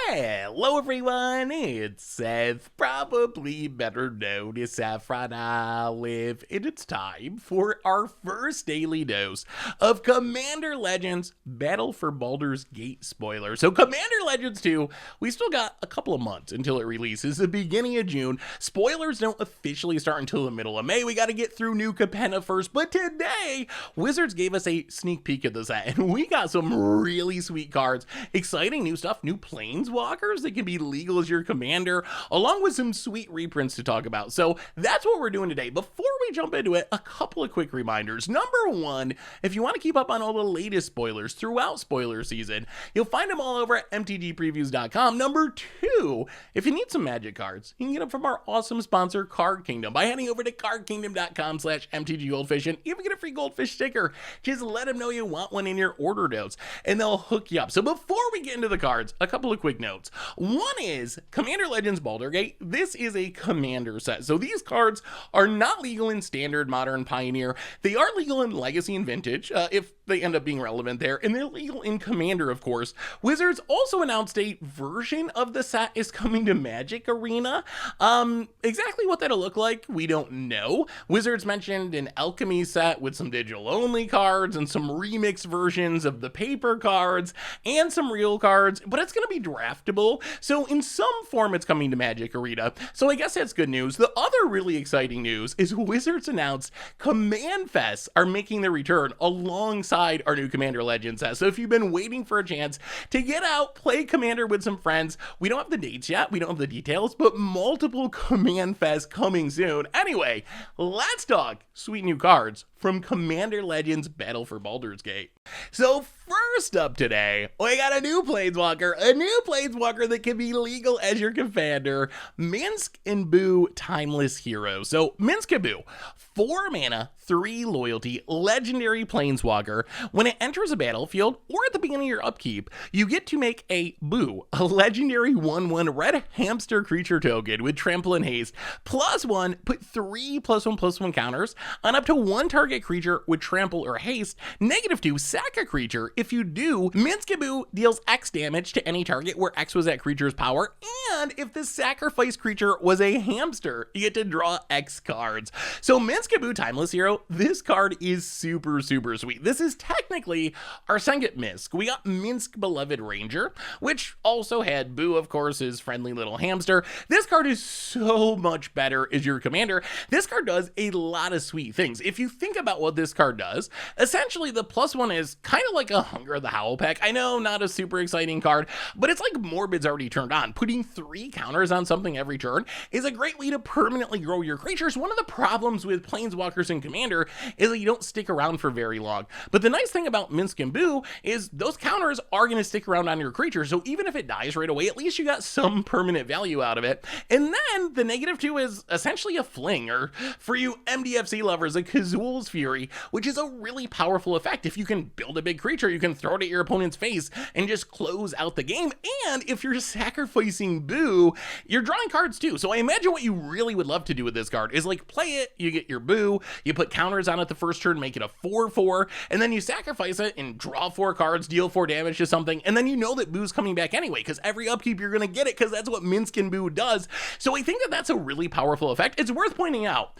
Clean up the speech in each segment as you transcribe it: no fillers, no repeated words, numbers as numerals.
Hello everyone, it's Seth, probably better known as Saffron Olive, and it's time for our first daily dose of Commander Legends Battle for Baldur's Gate spoilers. So Commander Legends 2, we still got a couple of months until it releases, the beginning of June. Spoilers don't officially start until the middle of May. We got to get through New Capenna first, but today, Wizards gave us a sneak peek at the set, and we got some really sweet cards, exciting new stuff, new planeswalkers that can be legal as your commander, along with some sweet reprints to talk about. So that's what we're doing today. Before we jump into it, a couple of quick reminders. Number one, if you want to keep up on all the latest spoilers throughout spoiler season, you'll find them all over at MTGpreviews.com. Number two, if you need some Magic cards, you can get them from our awesome sponsor, Card Kingdom, by heading over to cardkingdom.com/MTGGoldfish and even get a free goldfish sticker. Just let them know you want one in your order notes, and they'll hook you up. So before we get into the cards, a couple of quick notes. One is Commander Legends Baldur Gate. This is a commander set. So these cards are not legal in Standard, Modern, Pioneer. They are legal in Legacy and Vintage, if they end up being relevant there, and they're legal in Commander, of course. Wizards also announced a version of the set is coming to Magic Arena. Exactly what that'll look like, we don't know. Wizards mentioned an Alchemy set with some digital-only cards and some remix versions of the paper cards and some real cards, but it's going to be draftable, so in some form it's coming to Magic Arena, so I guess that's good news. The other really exciting news is Wizards announced Command Fests are making their return alongside our new Commander Legends set. So if you've been waiting for a chance to get out, play Commander with some friends, we don't have the dates yet, we don't have the details, but multiple Command Fests coming soon. Anyway, let's talk sweet new cards from Commander Legends Battle for Baldur's Gate. So first up today, we got a new Planeswalker that can be legal as your commander, Minsc Boo Timeless Hero. So Minsc Boo, 4 mana, 3 loyalty, legendary Planeswalker. When it enters a battlefield or at the beginning of your upkeep, you get to make a Boo, a legendary 1/1 red hamster creature token with trample and haste, +1, put 3 +1/+1 counters on up to 1 target creature with trample or haste, -2, sack a creature. If you do, Minsc Boo deals X damage to any target where X was that creature's power, and if the sacrificed creature was a hamster, you get to draw X cards. So Minsc Boo Timeless Hero, this card is super sweet. This is technically our second Minsc. We got Minsc Beloved Ranger, which also had Boo, of course, his friendly little hamster. This card is so much better as your commander. This card does a lot of sweet things. If you think about what this card does, essentially the +1 is kind of like a Hunger of the Howl pack. I know, not a super exciting card, but it's like Morbid's already turned on. Putting 3 counters on something every turn is a great way to permanently grow your creatures. One of the problems with Planeswalkers and Commander is that you don't stick around for very long. But the nice thing about Minsc Boo is those counters are going to stick around on your creature, so even if it dies right away, at least you got some permanent value out of it. And then the -2 is essentially a fling, or for you MDFC lovers, a Kazul's Fury, which is a really powerful effect. If you can build a big creature, you can throw it at your opponent's face and just close out the game. And if you're sacrificing Boo, you're drawing cards too. So I imagine what you really would love to do with this card is like play it, you get your Boo, you put counters on it the first turn, make it a 4/4, and then you sacrifice it and draw 4 cards, deal 4 damage to something, and then you know that Boo's coming back anyway, because every upkeep you're gonna get it, because that's what Minsc Boo does. So I think that that's a really powerful effect. It's worth pointing out,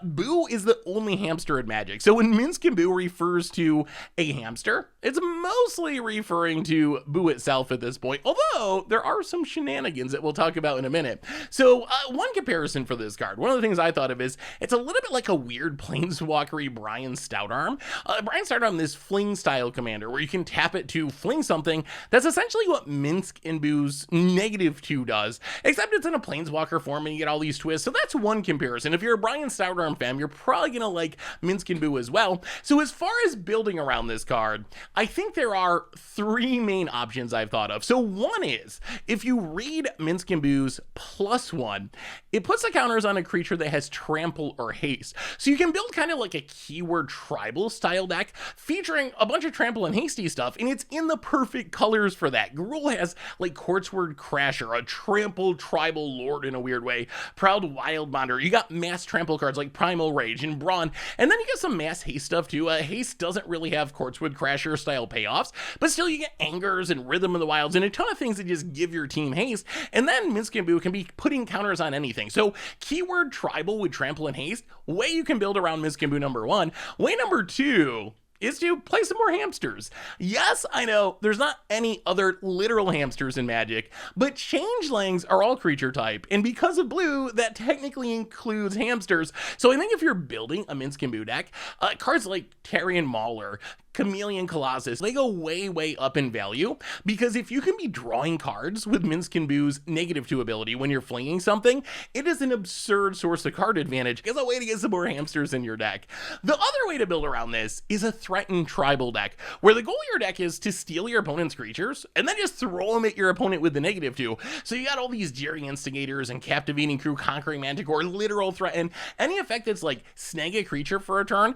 Boo is the only hamster in Magic. So when Minsc Boo refers to a hamster, it's mostly referring to Boo itself at this point, although there are some shenanigans that we'll talk about in a minute. So one comparison for this card, one of the things I thought of is it's a little bit like a weird planeswalkery Brian Stoutarm. Brian Stoutarm, this fling style commander where you can tap it to fling something. That's essentially what Minsc Boo's -2 does, except it's in a planeswalker form and you get all these twists. So that's one comparison. If you're a Brian Stoutarm fan, you're probably gonna like Minsc Boo as well. So as far as building around this card, I think there are 3 main options I've thought of. So one is, if you read Minsc Boo's +1, it puts the counters on a creature that has trample or haste. So you can build kind of like a keyword tribal style deck featuring a bunch of trample and hasty stuff, and it's in the perfect colors for that. Gruul has like Quartzword Crasher, a trample tribal lord in a weird way, Proud Wildmonder. You got mass trample cards like Primal Rage and Brawn, and then you get some mass haste stuff too. Haste doesn't really have Quartzwood Crasher, style payoffs, but still you get Angers and Rhythm of the Wilds and a ton of things that just give your team haste, and then Minsc Boo can be putting counters on anything. So keyword tribal with trample and haste, way you can build around Minsc Boo number one. Way number two is to play some more hamsters. Yes, I know there's not any other literal hamsters in Magic, but changelings are all creature type, and because of blue, that technically includes hamsters. So I think if you're building a Minsc Boo deck, cards like Tarion Mauler, Chameleon Colossus, they go way up in value, because if you can be drawing cards with Minsc Boo's -2 ability when you're flinging something, it is an absurd source of card advantage. It's a way to get some more hamsters in your deck. The other way to build around this is a threatened tribal deck, where the goal of your deck is to steal your opponent's creatures and then just throw them at your opponent with the -2. So you got all these Jerry Instigators and Captivating Crew, Conquering Manticore, literal threaten, any effect that's like snag a creature for a turn.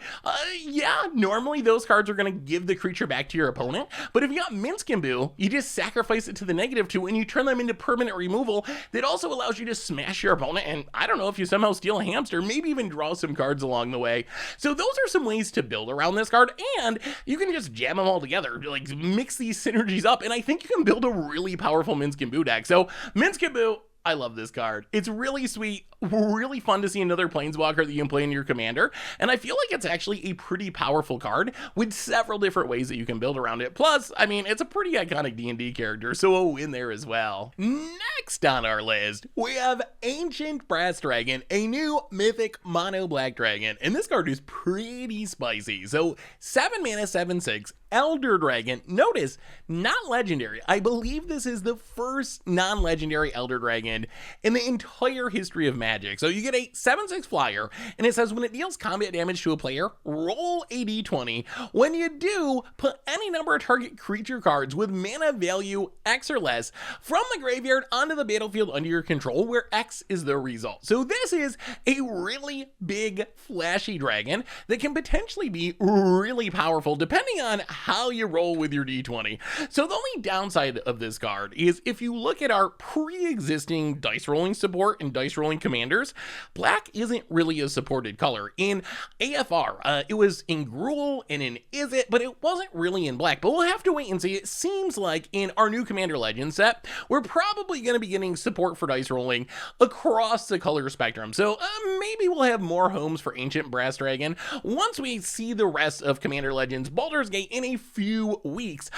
Yeah, normally those cards are going to give the creature back to your opponent, but if you got Minsc Boo, you just sacrifice it to the -2 and you turn them into permanent removal that also allows you to smash your opponent, and I don't know if you somehow steal a hamster, maybe even draw some cards along the way. So those are some ways to build around this card, and you can just jam them all together, like mix these synergies up, and I think you can build a really powerful Minsc Boo deck. So Minsc Boo, I love this card. It's really sweet, really fun to see another Planeswalker that you can play in your commander, and I feel like it's actually a pretty powerful card with several different ways that you can build around it. Plus, I mean, it's a pretty iconic D&D character, so a win there as well. Next on our list, we have Ancient Brass Dragon, a new mythic mono black dragon, and this card is pretty spicy. So 7 mana, 7/6, Elder Dragon. Notice, not legendary. I believe this is the first non-legendary Elder Dragon in the entire history of Magic. So you get a 7/6 flyer, and it says when it deals combat damage to a player, roll a d20. When you do, put any number of target creature cards with mana value X or less from the graveyard onto the battlefield under your control, where X is the result. So this is a really big, flashy dragon that can potentially be really powerful depending on how you roll with your d20. So the only downside of this card is if you look at our pre-existing dice rolling support and dice rolling commanders, black isn't really a supported color. In AFR, it was in Gruul and in Izzet, but it wasn't really in black. But we'll have to wait and see. It seems like in our new Commander Legends set, we're probably going to be getting support for dice rolling across the color spectrum. So maybe we'll have more homes for Ancient Brass Dragon once we see the rest of Commander Legends Baldur's Gate in a few weeks.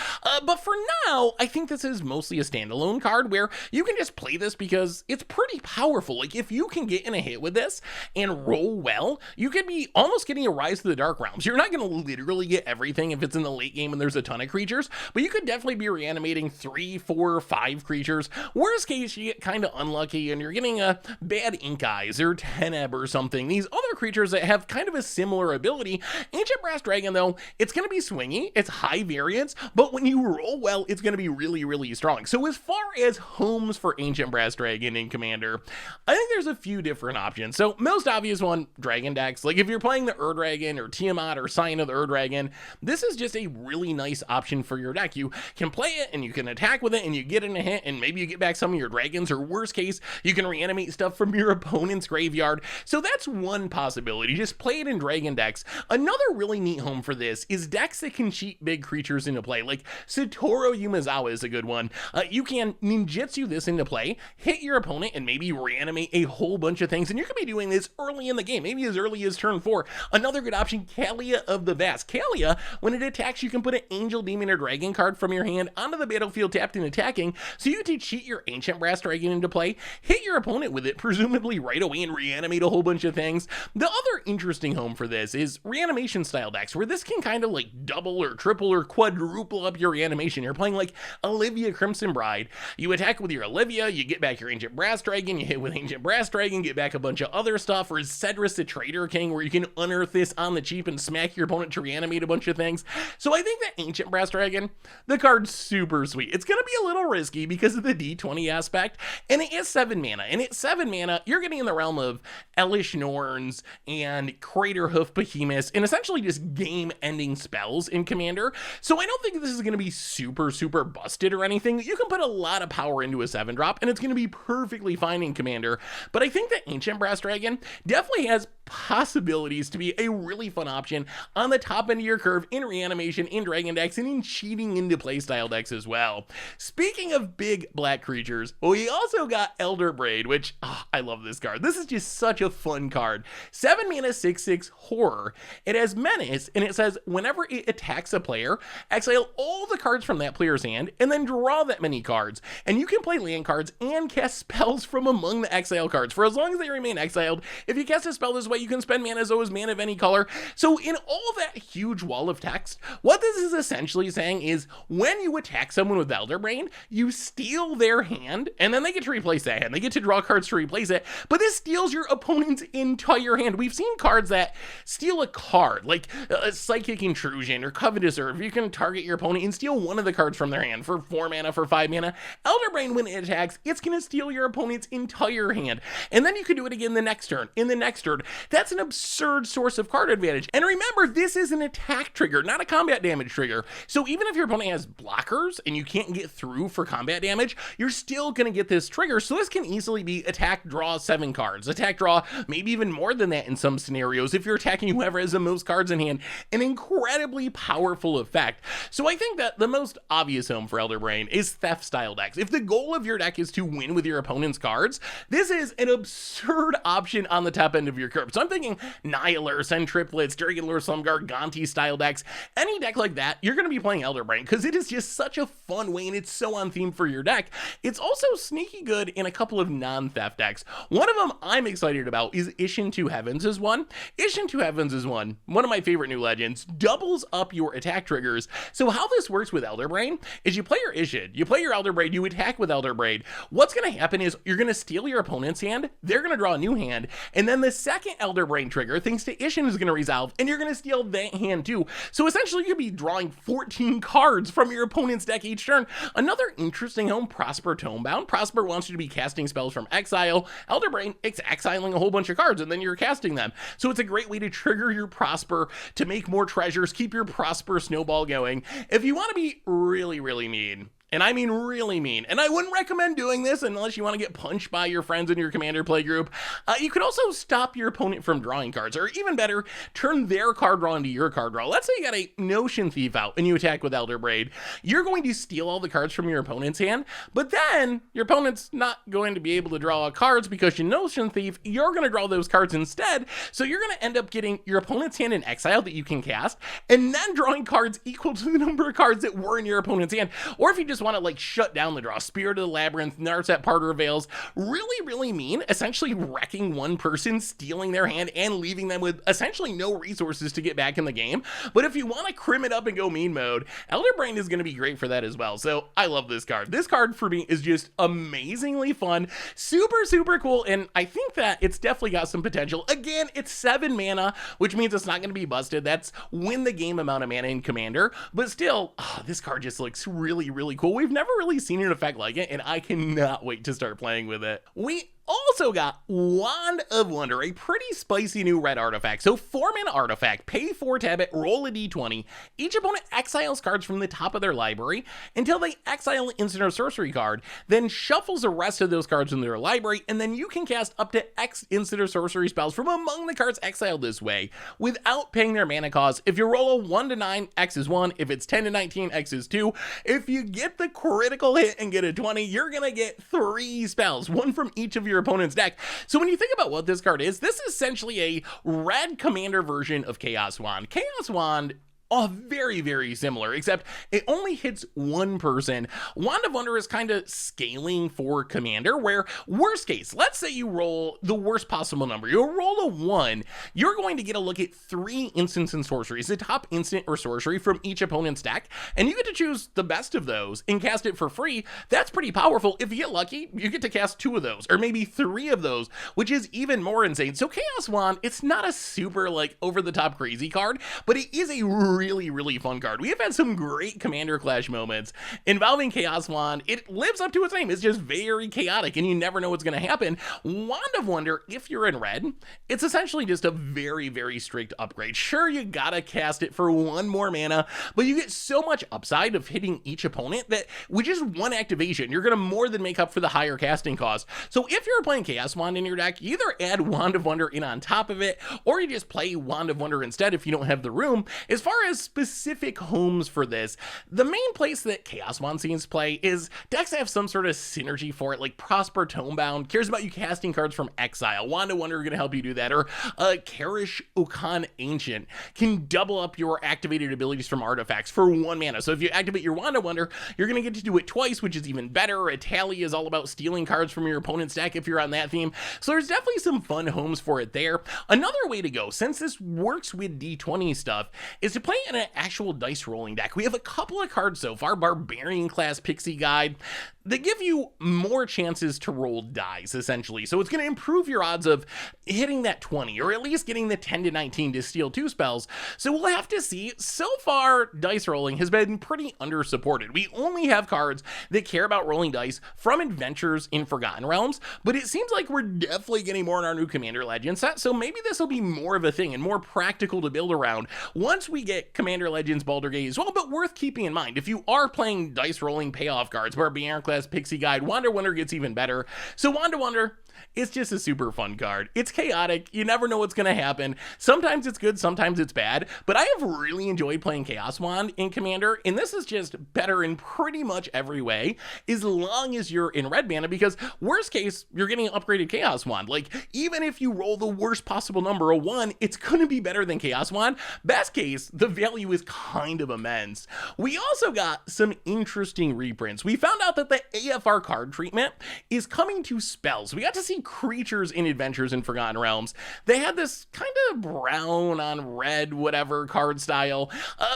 But for now, I think this is mostly a standalone card where you can just play this because it's pretty powerful. Like, if you can get in a hit with this and roll well, you could be almost getting a Rise to the Dark Realms. You're not going to literally get everything if it's in the late game and there's a ton of creatures, but you could definitely be reanimating 3, 4, 5 creatures. Worst case, you get kind of unlucky and you're getting a bad Ink Eyes or Teneb or something. These other creatures that have kind of a similar ability. Ancient Brass Dragon, though, it's going to be swingy, it's high variance, but when you roll well, it's going to be really strong. So as far as homes for Ancient Brass Dragon in Commander, I think there's a few different options. So most obvious one, dragon decks. Like if you're playing the Ur-Dragon or Tiamat or Scion of the Ur-Dragon, this is just a really nice option for your deck. You can play it and you can attack with it and you get in a hit and maybe you get back some of your dragons, or worst case, you can reanimate stuff from your opponent's graveyard. So that's one possibility. Just play it in dragon decks. Another really neat home for this is decks that can cheat big creatures into play. Like Satoru Yumezawa is a good one. You can ninjutsu this into play, hit your opponent, and maybe reanimate a whole bunch of things. And you can be doing this early in the game, maybe as early as turn 4. Another good option, Kalia of the Vast. Kalia, when it attacks, you can put an Angel, Demon, or Dragon card from your hand onto the battlefield tapped and attacking, so you can cheat your Ancient Brass Dragon into play, hit your opponent with it, presumably right away, and reanimate a whole bunch of things. The other interesting home for this is reanimation style decks, where this can kind of like double or triple or quadruple up your reanimation. You're playing like Olivia Crimson Bride. You attack with your Olivia, you get back your Ancient Brass Dragon, you hit with Ancient Brass Dragon, get back a bunch of other stuff, or Cedrus the Trader King, where you can unearth this on the cheap and smack your opponent to reanimate a bunch of things. So I think that Ancient Brass Dragon, the card's super sweet. It's going to be a little risky because of the D20 aspect, and it is 7 mana, and at 7 mana, you're getting in the realm of Elish Norns and Craterhoof Behemoths, and essentially just game-ending spells in Commander. So I don't think this is going to be super busted or anything. You can put a lot of power into a 7-drop, and it's going to be perfectly fine in Commander. But I think that Ancient Brass Dragon definitely has possibilities to be a really fun option on the top end of your curve in reanimation, in dragon decks, and in cheating into playstyle decks as well. Speaking of big black creatures, we also got Elder Braid, which, I love this card. This is just such a fun card. 7 mana, 6/6 horror. It has menace, and it says whenever it attacks a player, exile all the cards from that player's hand, and then draw that many cards. And you can play land cards and cast spells from among the exile cards for as long as they remain exiled. If you cast a spell this way, you can spend mana as though it's mana of any color. So in all that huge wall of text, what this is essentially saying is when you attack someone with Elder Brain, you steal their hand, and then they get to replace that hand. They get to draw cards to replace it, but this steals your opponent's entire hand. We've seen cards that steal a card, like a Psychic Intrusion or Covetous Urge. You can target your opponent and steal one of the cards from their hand for 4 mana, for 5 mana. Elder Brain, when it attacks, it's going to steal your opponent's entire hand. And then you can do it again the next turn, in the next turn. That's an absurd source of card advantage. And remember, this is an attack trigger, not a combat damage trigger. So even if your opponent has blockers and you can't get through for combat damage, you're still going to get this trigger. So this can easily be attack, draw 7 cards. Attack, draw maybe even more than that in some scenarios if you're attacking whoever has the most cards in hand. An incredibly powerful effect. So I think that the most obvious home for Elder Brain is Theft style decks. If the goal of your deck is to win with your opponent's cards, this is an absurd option on the top end of your curve. So I'm thinking Nihilur, Centriplets, Dragonlord, Slumguard, Gonti style decks. Any deck like that, you're going to be playing Elder Brain because it is just such a fun way and it's so on theme for your deck. It's also sneaky good in a couple of non-theft decks. One of them I'm excited about is Ishin 2 Heavens is one. Ishin 2 Heavens is one of my favorite new legends, doubles up your attack triggers. So how this works with Elder Brain is you play your Ishin, you play your Elder Brain, you attack with Elder Brain. What's going to happen is you're going to steal your opponent's hand, they're going to draw a new hand, and then the second Elder Brain trigger, thanks to Ishin, is going to resolve, and you're going to steal that hand too. So essentially you could be drawing 14 cards from your opponent's deck each turn. Another interesting home, Prosper Tomebound. Prosper wants you to be casting spells from exile. Elder Brain, it's exiling a whole bunch of cards and then you're casting them. So it's a great way to trigger your Prosper to make more treasures, keep your Prosper snowball going. If you want to be really, really mean, and I mean really mean, and I wouldn't recommend doing this unless you want to get punched by your friends in your Commander play group. You could also stop your opponent from drawing cards, or even better, turn their card draw into your card draw. Let's say you got a Notion Thief out and you attack with Elder Braid. You're going to steal all the cards from your opponent's hand, but then your opponent's not going to be able to draw cards because you Notion Thief. You're going to draw those cards instead, so you're going to end up getting your opponent's hand in exile that you can cast, and then drawing cards equal to the number of cards that were in your opponent's hand. Or if you just want to like shut down the draw, Spirit of the Labyrinth, Narset, Parter Veils, really mean, essentially wrecking one person, stealing their hand, and leaving them with essentially no resources to get back in the game. But if you want to crim it up and go mean mode, Elder Brain is going to be great for that as well. So I love this card. This card for me is just amazingly fun, super cool, and I think that it's definitely got some potential. Again, it's 7 mana, which means it's not going to be busted. That's win the game amount of mana in Commander, but still, this card just looks really cool. We've never really seen an effect like it, and I cannot wait to start playing with it. We also got Wand of Wonder, a pretty spicy new red artifact. So 4 mana artifact, pay 4, tap it, roll a d20. Each opponent exiles cards from the top of their library until they exile an instant or sorcery card, then shuffles the rest of those cards in their library, and then you can cast up to X instant or sorcery spells from among the cards exiled this way without paying their mana cost. If you roll a 1 to 9, X is 1. If it's 10 to 19, X is 2. If you get the critical hit and get a 20, you're gonna get 3 spells, 1 from each of your opponent's deck. So when you think about what this card is, this is essentially a red Commander version of Chaos Wand. Chaos Wand, very similar, except it only hits one person. Wand of Wonder is kind of scaling for Commander, where worst case, let's say you roll the worst possible number. You roll a 1, you're going to get a look at 3 instants and sorceries, the top instant or sorcery from each opponent's deck, and you get to choose the best of those and cast it for free. That's pretty powerful. If you get lucky, you get to cast 2 of those, or maybe 3 of those, which is even more insane. So Chaos Wand, it's not a super like over the top crazy card, but it is a really fun card. We have had some great Commander Clash moments involving Chaos Wand. It lives up to its name. It's just very chaotic, and you never know what's going to happen. Wand of Wonder, if you're in red, it's essentially just a very strict upgrade. Sure, you gotta cast it for 1 more mana, but you get so much upside of hitting each opponent that with just 1 activation, you're gonna more than make up for the higher casting cost. So if you're playing Chaos Wand in your deck, you either add Wand of Wonder in on top of it, or you just play Wand of Wonder instead if you don't have the room. As far as specific homes for this, the main place that Chaos Wand seems to play is decks that have some sort of synergy for it, like Prosper Tomebound cares about you casting cards from exile. Wand of Wonder are going to help you do that, or Karish Okan Ancient can double up your activated abilities from artifacts for 1 mana. So if you activate your Wand of Wonder, you're going to get to do it twice, which is even better. A Tally is all about stealing cards from your opponent's deck if you're on that theme. So there's definitely some fun homes for it there. Another way to go, since this works with D20 stuff, is to play in an actual dice rolling deck. We have a couple of cards so far, Barbarian Class Pixie Guide, that give you more chances to roll dice, essentially. So it's going to improve your odds of hitting that 20, or at least getting the 10 to 19 to steal 2 spells. So we'll have to see. So far, dice rolling has been pretty under-supported. We only have cards that care about rolling dice from Adventures in Forgotten Realms, but it seems like we're definitely getting more in our new Commander Legends set, so maybe this will be more of a thing and more practical to build around once we get Commander Legends Baldur Gate as well. But worth keeping in mind, if you are playing dice rolling payoff cards, Barbarian Class Pixie Guide, Wand of Wonder gets even better. So Wand of Wonder, it's just a super fun card. It's chaotic. You never know what's going to happen. Sometimes it's good, sometimes it's bad, but I have really enjoyed playing Chaos Wand in Commander, and this is just better in pretty much every way, as long as you're in red mana, because worst case, you're getting an upgraded Chaos Wand. Like, even if you roll the worst possible number, a 1, it's going to be better than Chaos Wand. Best case, the value is kind of immense. We also got some interesting reprints. We found out that the AFR card treatment is coming to spells. We got to see creatures in Adventures in Forgotten Realms. They had this kind of brown on red whatever card style.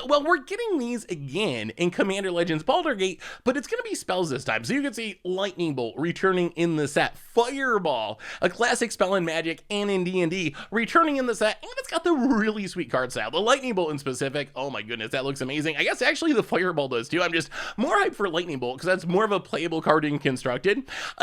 Well, we're getting these again in Commander Legends Baldur Gate, but it's going to be spells this time. So you can see Lightning Bolt returning in the set, Fireball, a classic spell in Magic and in D&D, returning in the set, and it's got the really sweet card style. The Lightning Bolt in specific, oh my goodness, that looks amazing. I guess actually the Fireball does too. I'm just more hyped for Lightning Bolt because that's more of a playable card in Constructed.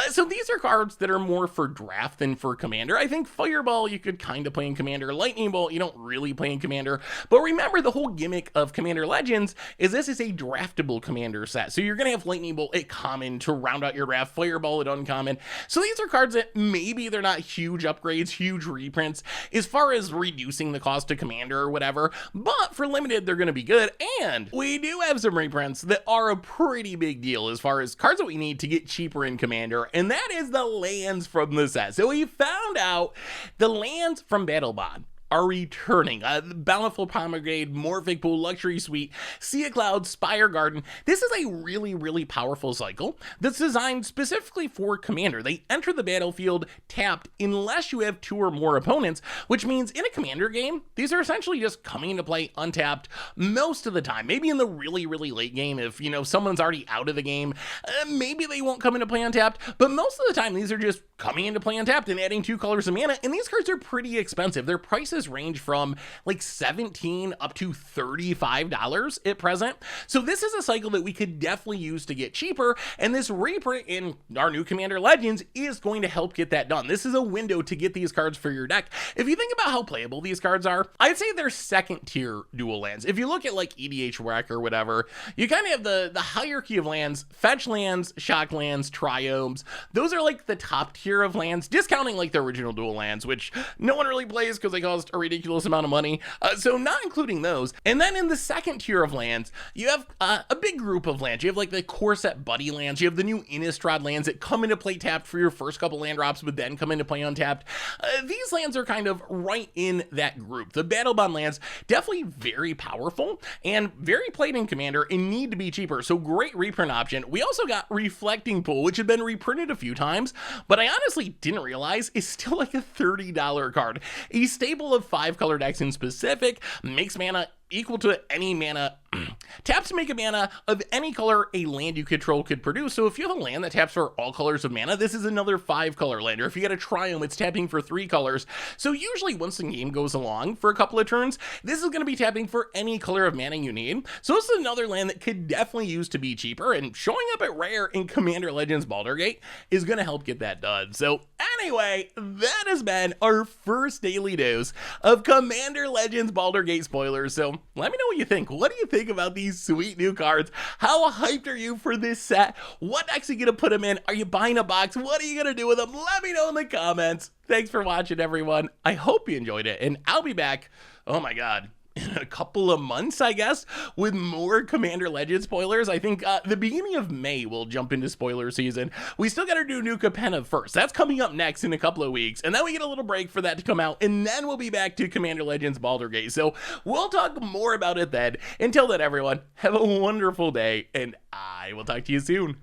So these are cards that are more for draft than for Commander. I think Fireball you could kind of play in Commander. Lightning Bolt you don't really play in Commander. But remember, the whole gimmick of Commander Legends is this is a draftable Commander set. So you're going to have Lightning Bolt at common to round out your draft, Fireball at uncommon. So these are cards that maybe they're not huge upgrades, huge reprints as far as reducing the cost to Commander or whatever, but for limited they're going to be good. And we do have some reprints that are a pretty big deal as far as cards that we need to get cheaper in Commander, and that is the lands from the set. So we found out the lands from Battle Bond are returning. Bountiful Pomegranate, Morphic Pool, Luxury Suite, Sea of Clouds, Spire Garden. This is a really powerful cycle that's designed specifically for Commander. They enter the battlefield tapped unless you have 2 or more opponents, which means in a Commander game, these are essentially just coming into play untapped most of the time. Maybe in the really late game, if, someone's already out of the game, maybe they won't come into play untapped, but most of the time, these are just coming into play untapped and adding 2 colors of mana, and these cards are pretty expensive. Their prices range from like $17 up to $35 at present. So this is a cycle that we could definitely use to get cheaper, and this reprint in our new Commander Legends is going to help get that done. This is a window to get these cards for your deck. If you think about how playable these cards are, I'd say they're second tier dual lands. If you look at like EDH Rec or whatever, you kind of have the hierarchy of lands: fetch lands, shock lands, triomes. Those are like the top tier of lands, discounting like the original dual lands, which no one really plays because they cost a ridiculous amount of money. So not including those. And then in the second tier of lands, you have a big group of lands. You have like the core set buddy lands. You have the new Innistrad lands that come into play tapped for your first couple land drops, but then come into play untapped. These lands are kind of right in that group. The Battle Bond lands, definitely very powerful and very played in Commander and need to be cheaper. So great reprint option. We also got Reflecting Pool, which had been reprinted a few times, but I honestly didn't realize is still like a $30 card. A staple of 5 color decks in specific, makes mana equal to any mana. Taps to make a mana of any color a land you control could produce. So if you have a land that taps for all colors of mana, this is another 5-color land. Or if you get a Triome, it's tapping for 3 colors. So usually once the game goes along for a couple of turns, this is going to be tapping for any color of mana you need. So this is another land that could definitely use to be cheaper, and showing up at rare in Commander Legends Baldur Gate is going to help get that done. So anyway, that has been our first daily dose of Commander Legends Baldur Gate spoilers. So let me know what you think. What do you think about these sweet new cards? How hyped are you for this set? What decks are you gonna put them in? Are you buying a box? What are you gonna do with them? Let me know in the comments. Thanks for watching, everyone. I hope you enjoyed it, and I'll be back, oh my god, in a couple of months, I guess, with more Commander Legends spoilers. I think the beginning of May we'll jump into spoiler season. We still gotta do New Capenna first. That's coming up next in a couple of weeks, and then we get a little break for that to come out, and then we'll be back to Commander Legends Baldur Gate. So we'll talk more about it then. Until then, everyone, have a wonderful day, and I will talk to you soon.